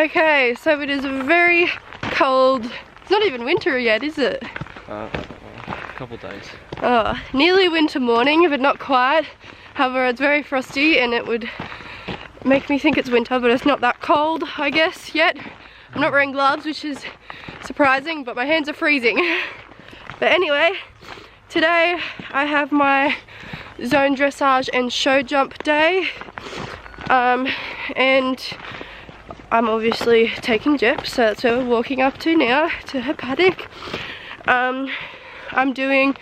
Okay, so it is very cold. It's not even winter yet, is it? A couple days. Oh, nearly winter morning, but not quite. However, it's very frosty and it would make me think it's winter, but it's not that cold, I guess, yet. I'm not wearing gloves, which is surprising, but my hands are freezing. But anyway, today I have my zone dressage and show jump day. And I'm obviously taking Jep, so that's where we're walking up to now, to her paddock. I'm doing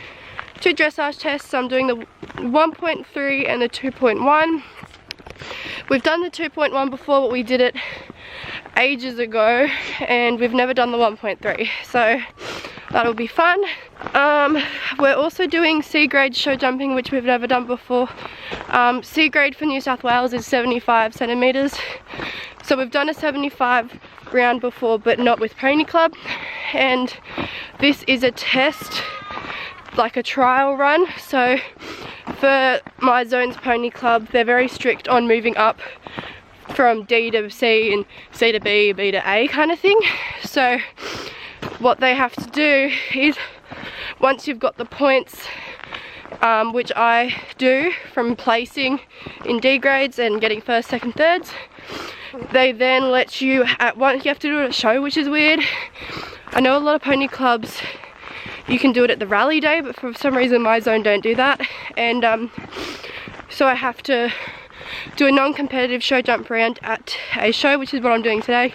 2 dressage tests. I'm doing the 1.3 and the 2.1. We've done the 2.1 before, but we did it ages ago, and we've never done the 1.3, so that'll be fun. We're also doing C grade show jumping, which we've never done before. C grade for New South Wales is 75 centimeters. So we've done a 75 round before, but not with Pony Club. And this is a test, like a trial run. So for my zone's Pony Club, they're very strict on moving up from D to C and C to B, B to A kind of thing. So what they have to do is, once you've got the points, which I do from placing in D grades and getting first, second, thirds, they then let you at once. You have to do it at a show, which is weird. I know a lot of pony clubs you can do it at the rally day, but for some reason my zone don't do that, and so I have to do a non-competitive show jump round at a show, which is what I'm doing today.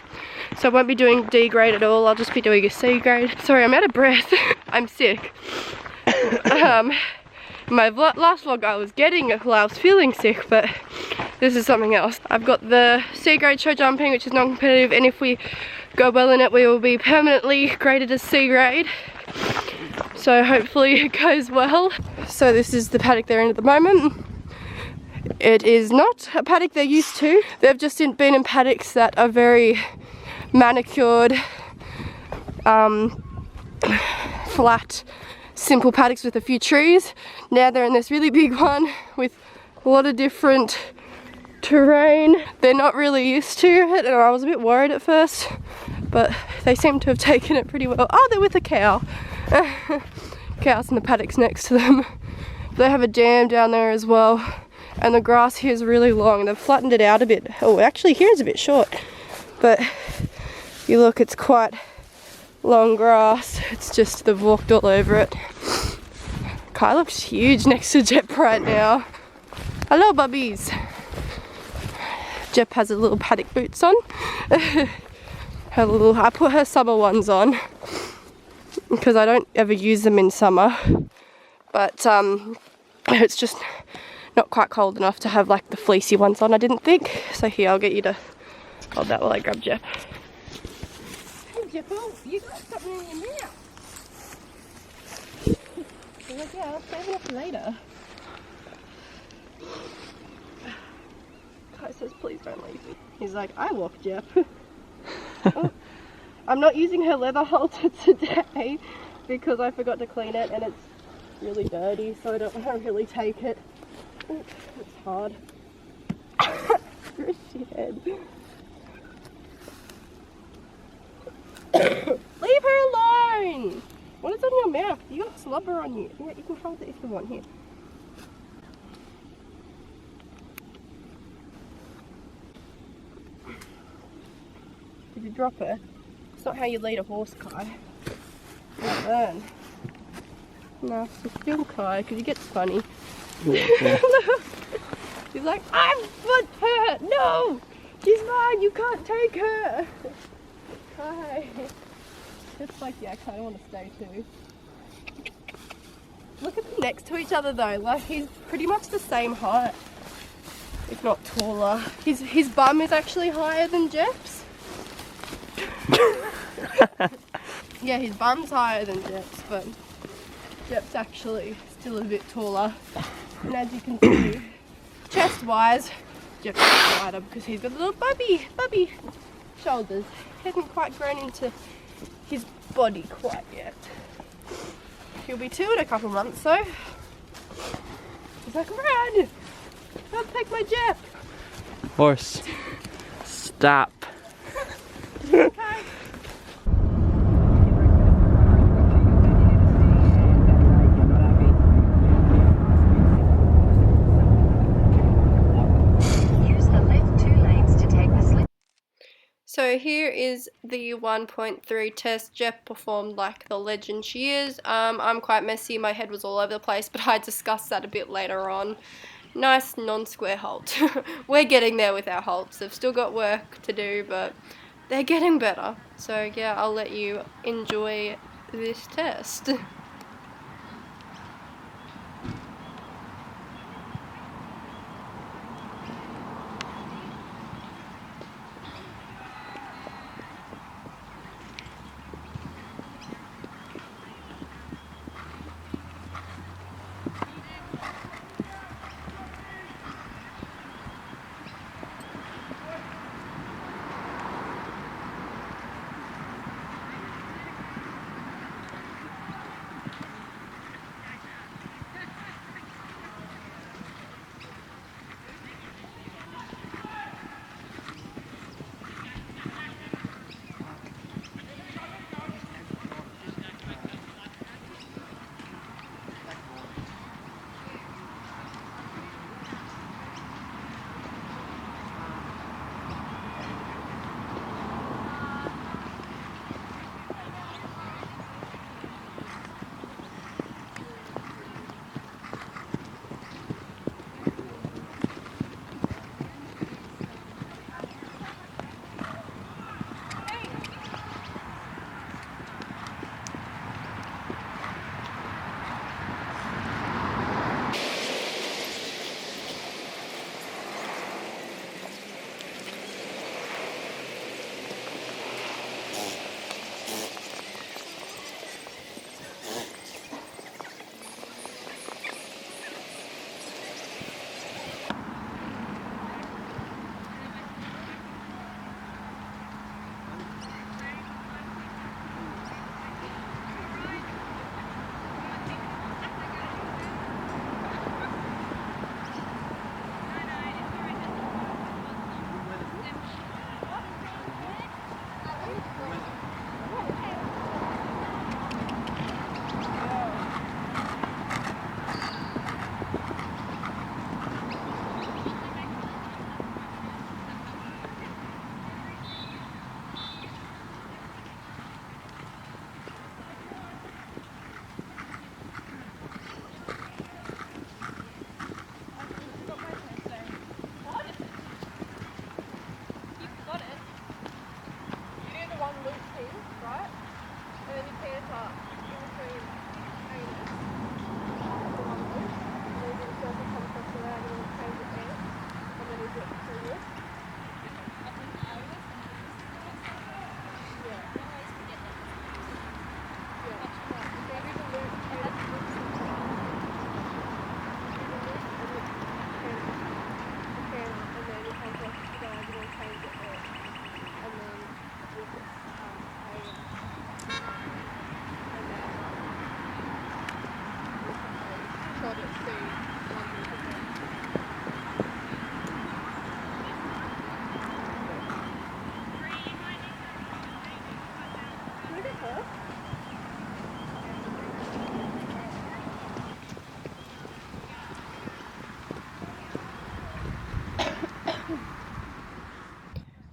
So I won't be doing D grade at all, I'll just be doing a C grade. Sorry, I'm out of breath. I'm sick. My last vlog I was getting it while I was feeling sick, but this is something else. I've got the C grade show jumping, which is non-competitive, and if we go well in it, we will be permanently graded as C grade. So hopefully it goes well. So this is the paddock they're in at the moment. It is not a paddock they're used to. They've just been in paddocks that are very manicured, flat, simple paddocks with a few trees. Now they're in this really big one with a lot of different terrain. They're not really used to it, and I was a bit worried at first, but they seem to have taken it pretty well. Oh, they're with a cow. Cows in the paddocks next to them. They have a dam down there as well, and the grass here is really long. They've flattened it out a bit. Oh, actually here is a bit short, but if you look, it's quite long grass. It's just they've walked all over it. Kai looks huge next to Jep right now. Hello, bubbies. Jep has her little paddock boots on. I put her summer ones on because I don't ever use them in summer, but it's just not quite cold enough to have like the fleecy ones on, I didn't think. So here, I'll get you to hold that while I grab Jep. Hey Jeppo, you got something in your mouth. He's like, yeah, I'll save it up for later. Kai says, please don't leave me. He's like, I walk Jep. Oh, I'm not using her leather halter today because I forgot to clean it and it's really dirty, so I don't want to really take it. Ooh, it's hard. You're a shithead. Leave her alone! What is on your mouth? You got slobber on you. Yeah, you can hold it if you want. Here. Did you drop her? It's not how you lead a horse, Kai. Not learn. No, she's still Kai, because he gets funny. Yeah. She's like, I'm foot hurt! No! She's mine! You can't take her! Kai. It's like, yeah, I kind of want to stay too. Look at them next to each other though. Like, he's pretty much the same height, if not taller. His bum is actually higher than Jep's. Yeah, his bum's higher than Jep's, but Jep's actually still a bit taller. And as you can see, chest-wise, Jep's wider because he's got a little bubby shoulders. He hasn't quite grown into his body quite yet. He'll be 2 in a couple months though. He's like, run! Don't take my Jep! Horse, stop. So here is the 1.3 test. Jep performed like the legend she is. I'm quite messy, my head was all over the place, but I discussed that a bit later on. Nice non-square halt. We're getting there with our halts. They've still got work to do, but they're getting better. So yeah, I'll let you enjoy this test.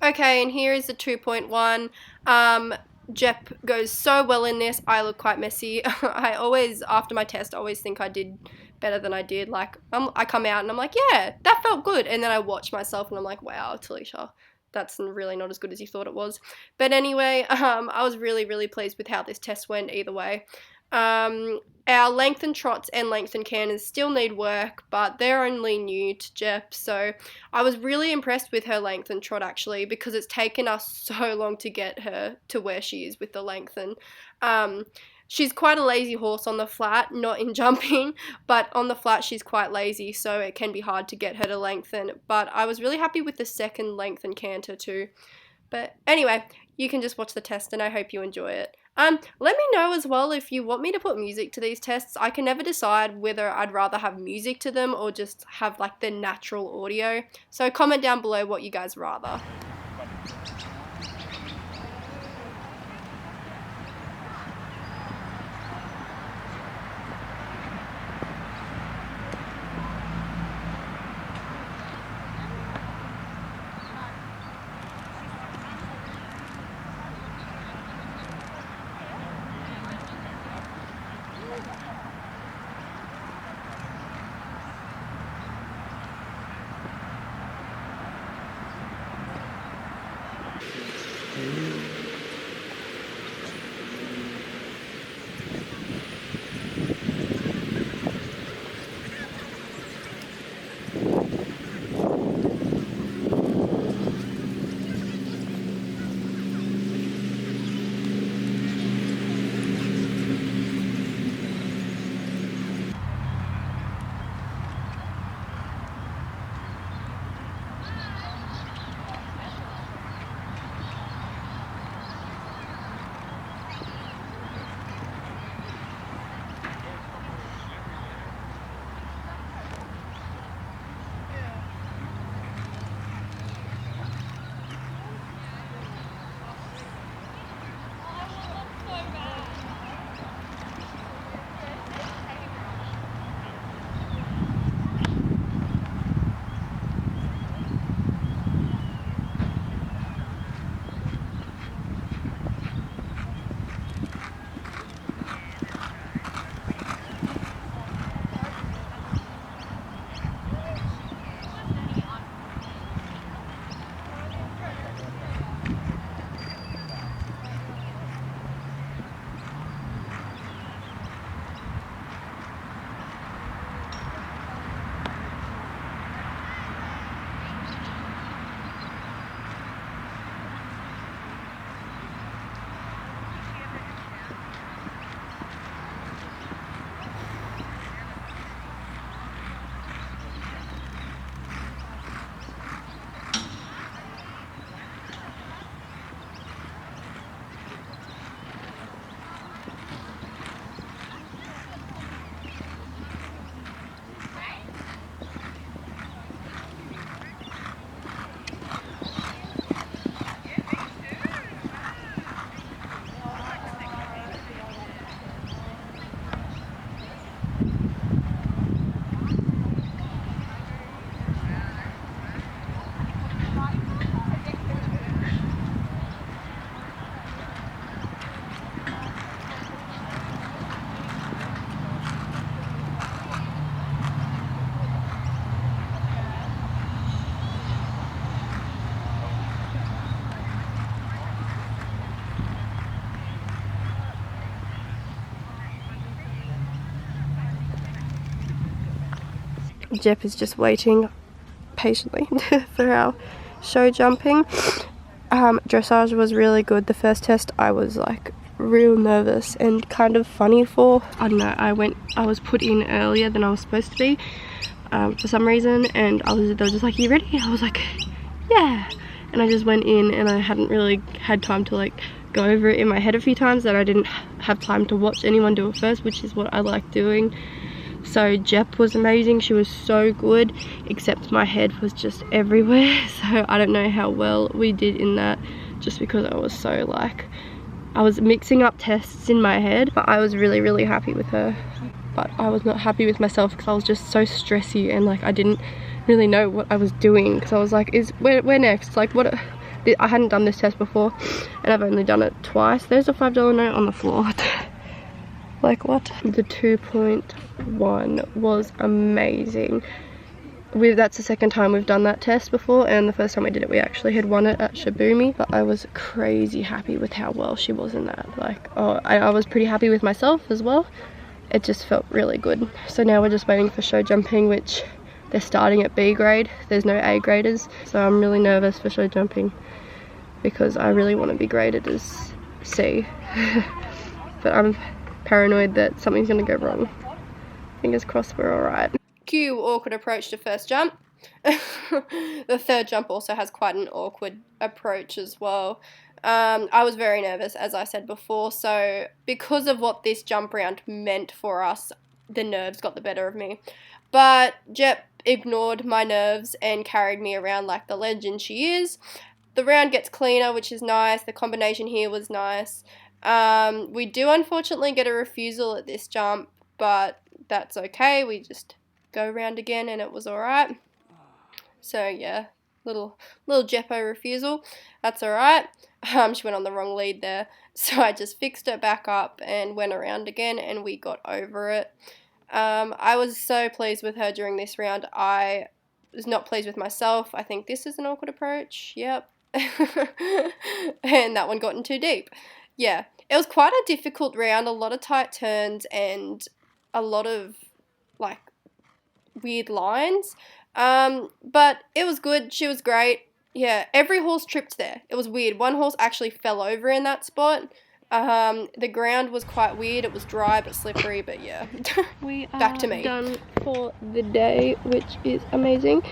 Okay, and here is the 2.1. Jep goes so well in this. I look quite messy. I always, after my test, I always think I did better than I did. Like, I come out and I'm like, yeah, that felt good. And then I watch myself and I'm like, wow, Talisha, that's really not as good as you thought it was. But anyway, I was really, really pleased with how this test went either way. Our lengthened trots and lengthened canters still need work, but they're only new to Jep, so I was really impressed with her lengthened trot actually, because it's taken us so long to get her to where she is with the lengthen. She's quite a lazy horse on the flat, not in jumping, but on the flat she's quite lazy, so it can be hard to get her to lengthen, but I was really happy with the second lengthen canter too. But anyway, you can just watch the test and I hope you enjoy it. Let me know as well if you want me to put music to these tests. I can never decide whether I'd rather have music to them or just have like the natural audio. So comment down below what you guys rather. Jep is just waiting patiently for our show jumping. Dressage was really good. The first test I was like real nervous and kind of funny for. I don't know, I was put in earlier than I was supposed to be for some reason, and they were just like, "You ready?" I was like, "Yeah." And I just went in, and I hadn't really had time to like go over it in my head a few times, that I didn't have time to watch anyone do it first, which is what I like doing. So Jep was amazing, she was so good, except my head was just everywhere. So I don't know how well we did in that, just because I was so like, I was mixing up tests in my head. But I was really happy with her, but I was not happy with myself because I was just so stressy, and like I didn't really know what I was doing, because I was like, where next? Like what? I hadn't done this test before, and I've only done it twice. There's a $5 note on the floor. Like what? The 2.1 was amazing. That's the second time we've done that test before, and the first time we did it we actually had won it at Shaboomi. But I was crazy happy with how well she was in that. Like, oh, I was pretty happy with myself as well. It just felt really good. So now we're just waiting for show jumping, which they're starting at B grade. There's no A graders, so I'm really nervous for show jumping because I really want to be graded as C. But I'm paranoid that something's gonna go wrong. Fingers crossed we're alright. Cue awkward approach to first jump. The third jump also has quite an awkward approach as well. I was very nervous, as I said before, so because of what this jump round meant for us, the nerves got the better of me. But Jep ignored my nerves and carried me around like the legend she is. The round gets cleaner, which is nice. The combination here was nice. We do unfortunately get a refusal at this jump, but that's okay. We just go around again and it was alright. So yeah, little Jeppo refusal. That's alright. She went on the wrong lead there. So I just fixed it back up and went around again, and we got over it. I was so pleased with her during this round. I was not pleased with myself. I think this is an awkward approach. Yep. And that one got in too deep. Yeah, it was quite a difficult round, a lot of tight turns and a lot of like weird lines, but it was good. She was great. Yeah, every horse tripped there. It was weird. One horse actually fell over in that spot. The ground was quite weird. It was dry but slippery, but yeah. We are back to me. Done for the day, which is amazing.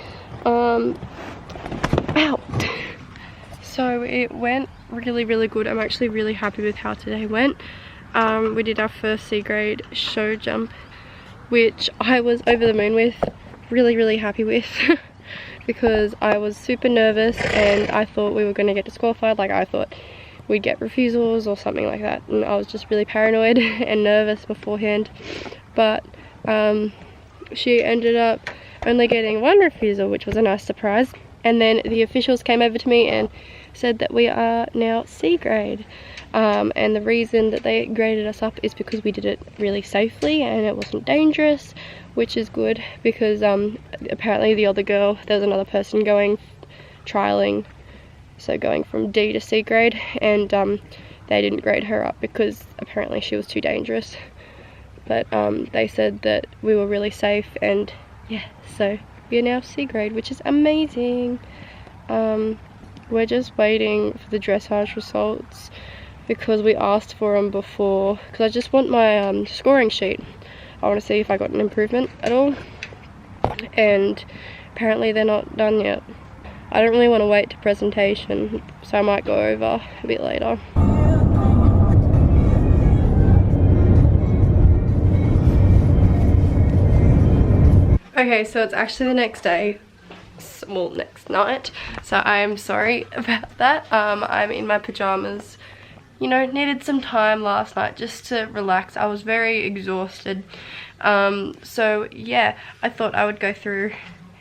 Ow. So it went really good. I'm actually really happy with how today went. We did our first C grade show jump, which I was over the moon with, really happy with, because I was super nervous and I thought we were going to get disqualified. Like, I thought we'd get refusals or something like that, and I was just really paranoid and nervous beforehand. But she ended up only getting one refusal, which was a nice surprise. And then the officials came over to me and said that we are now C grade. And the reason that they graded us up is because we did it really safely and it wasn't dangerous, which is good, because apparently the other girl, there was another person trialing, so going from D to C grade, and they didn't grade her up because apparently she was too dangerous. But they said that we were really safe, and yeah, so we are now C grade, which is amazing. We're just waiting for the dressage results because we asked for them before, because I just want my scoring sheet. I want to see if I got an improvement at all, and apparently they're not done yet. I don't really want to wait to presentation, so I might go over a bit later. Okay, so it's actually the next day, well, next night, so I'm sorry about that. I'm in my pajamas. You know, needed some time last night just to relax. I was very exhausted. So yeah, I thought I would go through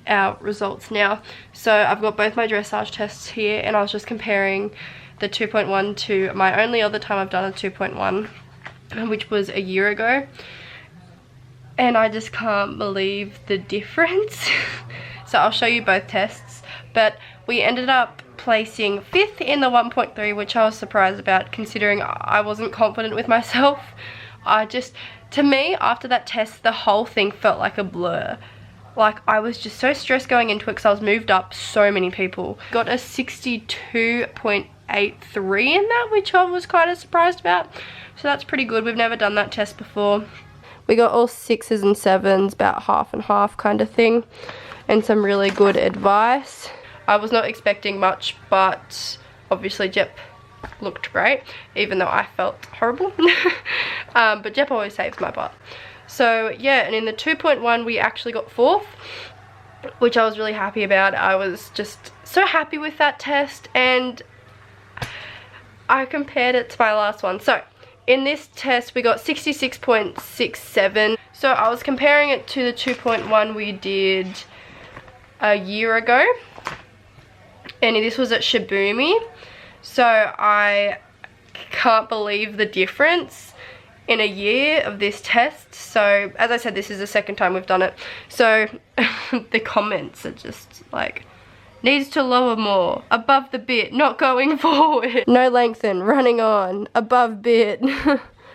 our results now. So I've got both my dressage tests here, and I was just comparing the 2.1 to my only other time I've done a 2.1, which was a year ago. And I just can't believe the difference. So I'll show you both tests, but we ended up placing 5th in the 1.3, which I was surprised about considering I wasn't confident with myself. To me, after that test, the whole thing felt like a blur. Like, I was just so stressed going into it because I was moved up so many people. Got a 62.83 in that, which I was kind of surprised about. So that's pretty good. We've never done that test before. We got all 6s and 7s, about half and half kind of thing. And some really good advice. I was not expecting much, but obviously Jep looked great, even though I felt horrible. But Jep always saves my butt. So yeah, and in the 2.1 we actually got 4th, which I was really happy about. I was just so happy with that test, and I compared it to my last one. So in this test we got 66.67. So I was comparing it to the 2.1 we did a year ago, and this was at Shibumi. So I can't believe the difference in a year of this test. So as I said, this is the second time we've done it. So the comments are just like, needs to lower more, above the bit, not going forward, no lengthen, running on, above bit,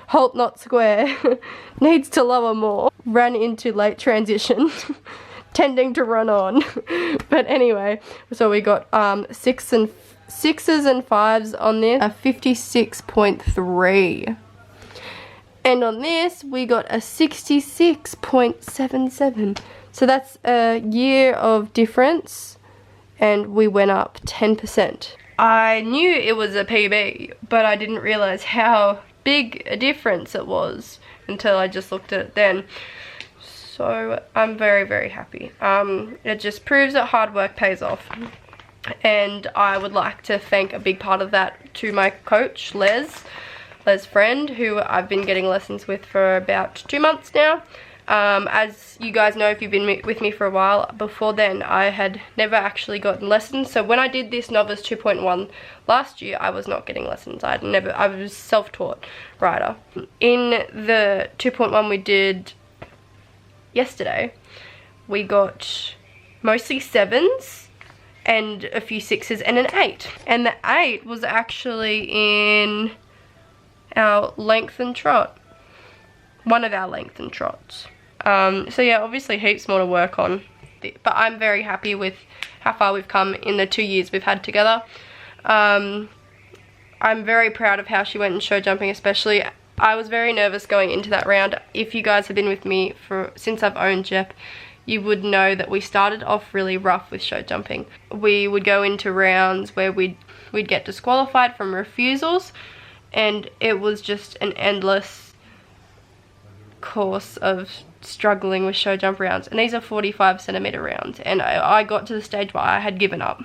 halt not square, needs to lower more, run into late transition, tending to run on. But anyway, so we got 6s and 5s on this, a 56.3. And on this, we got a 66.77. So that's a year of difference, and we went up 10%. I knew it was a PB, but I didn't realize how big a difference it was until I just looked at it then. So I'm very, very happy. It just proves that hard work pays off. And I would like to thank a big part of that to my coach, Les friend, who I've been getting lessons with for about 2 months now. As you guys know, if you've been with me for a while, before then I had never actually gotten lessons. So when I did this novice 2.1 last year, I was not getting lessons. I was self-taught rider. In the 2.1 we did yesterday, we got mostly 7s and a few 6s and an 8. And the 8 was actually in our lengthened trot, one of our lengthened trots. So yeah, obviously heaps more to work on, but I'm very happy with how far we've come in the 2 years we've had together. I'm very proud of how she went in show jumping, especially. I was very nervous going into that round. If you guys have been with me since I've owned Jep, you would know that we started off really rough with show jumping. We would go into rounds where we'd get disqualified from refusals, and it was just an endless course of struggling with show jump rounds. And these are 45cm rounds, and I got to the stage where I had given up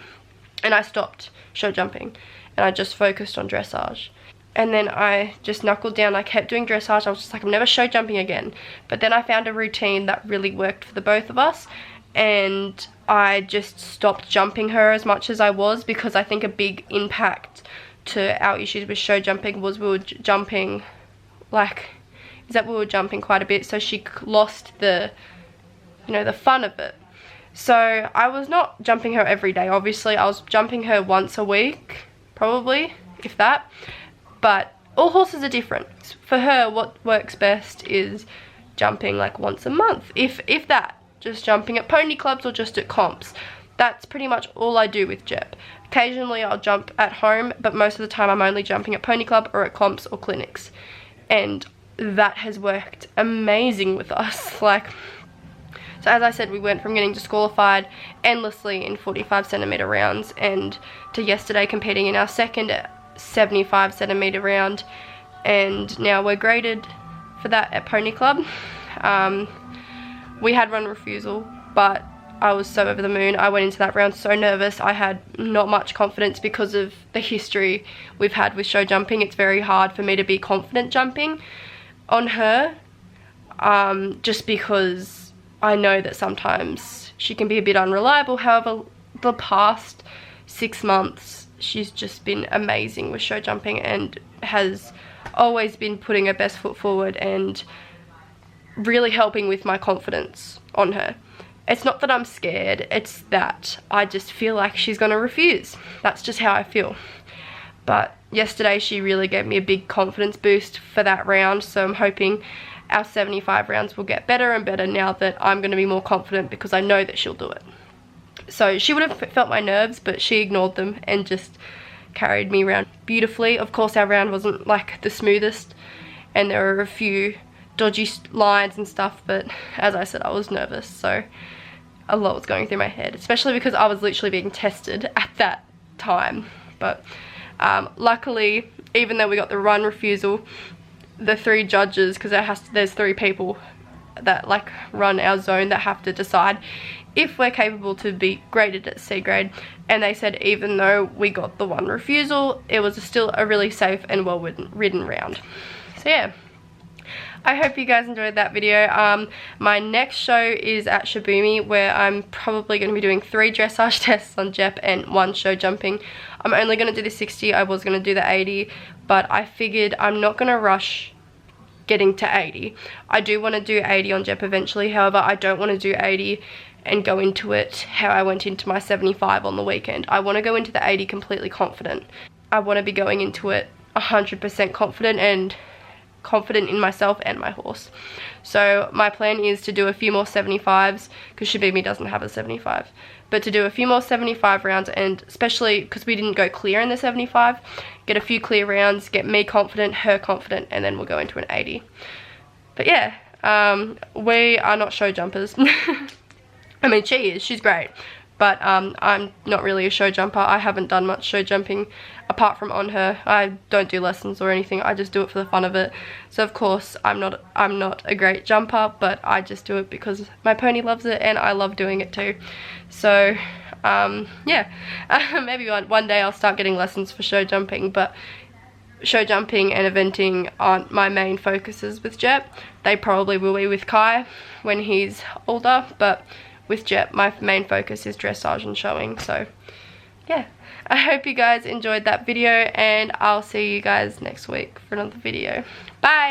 and I stopped show jumping and I just focused on dressage. And then I just knuckled down. I kept doing dressage. I was just like, I'm never show jumping again. But then I found a routine that really worked for the both of us, and I just stopped jumping her as much as I was, because I think a big impact to our issues with show jumping was we were jumping quite a bit, so she lost the fun of it. So I was not jumping her every day. Obviously I was jumping her once a week, probably, if that. But all horses are different. For her, what works best is jumping like once a month, if that, just jumping at pony clubs or just at comps. That's pretty much all I do with Jep. Occasionally I'll jump at home, but most of the time I'm only jumping at pony club or at comps or clinics. And that has worked amazing with us. So as I said, we went from getting disqualified endlessly in 45cm rounds, and to yesterday competing in our second 75cm round, and now we're graded for that at pony club. We had run refusal, but I was so over the moon. I went into that round so nervous. I had not much confidence because of the history we've had with show jumping. It's very hard for me to be confident jumping on her, just because I know that sometimes she can be a bit unreliable. However, the past 6 months she's just been amazing with show jumping and has always been putting her best foot forward and really helping with my confidence on her. It's not that I'm scared, it's that I just feel like she's gonna refuse. That's just how I feel. But yesterday she really gave me a big confidence boost for that round, so I'm hoping our 75 rounds will get better and better now that I'm going to be more confident, because I know that she'll do it. So she would have felt my nerves, but she ignored them and just carried me around beautifully. Of course, our round wasn't like the smoothest, and there were a few dodgy lines and stuff, but as I said, I was nervous, so a lot was going through my head, especially because I was literally being tested at that time. But luckily, even though we got the run refusal, the 3 judges, because there's 3 people that like run our zone that have to decide if we're capable to be graded at C grade, and they said even though we got the 1 refusal, it was still a really safe and well ridden round. So yeah, I hope you guys enjoyed that video. My next show is at Shibumi, where I'm probably going to be doing 3 dressage tests on Jep and 1 show jumping. I'm only going to do the 60, I was going to do the 80, but I figured I'm not going to rush getting to 80. I do want to do 80 on Jep eventually, however I don't want to do 80 and go into it how I went into my 75 on the weekend. I want to go into the 80 completely confident. I want to be going into it 100% confident and confident in myself and my horse. So my plan is to do a few more 75s, because Shibumi doesn't have a 75, but to do a few more 75 rounds, and especially because we didn't go clear in the 75, get a few clear rounds, get me confident, her confident, and then we'll go into an 80. But yeah, we are not show jumpers. I mean, she's great, but I'm not really a show jumper. I haven't done much show jumping apart from on her. I don't do lessons or anything, I just do it for the fun of it. So of course I'm not a great jumper, but I just do it because my pony loves it and I love doing it too. So yeah, maybe one day I'll start getting lessons for show jumping, but show jumping and eventing aren't my main focuses with Jep. They probably will be with Kai when he's older, but with Jep my main focus is dressage and showing. So yeah, I hope you guys enjoyed that video, and I'll see you guys next week for another video. Bye!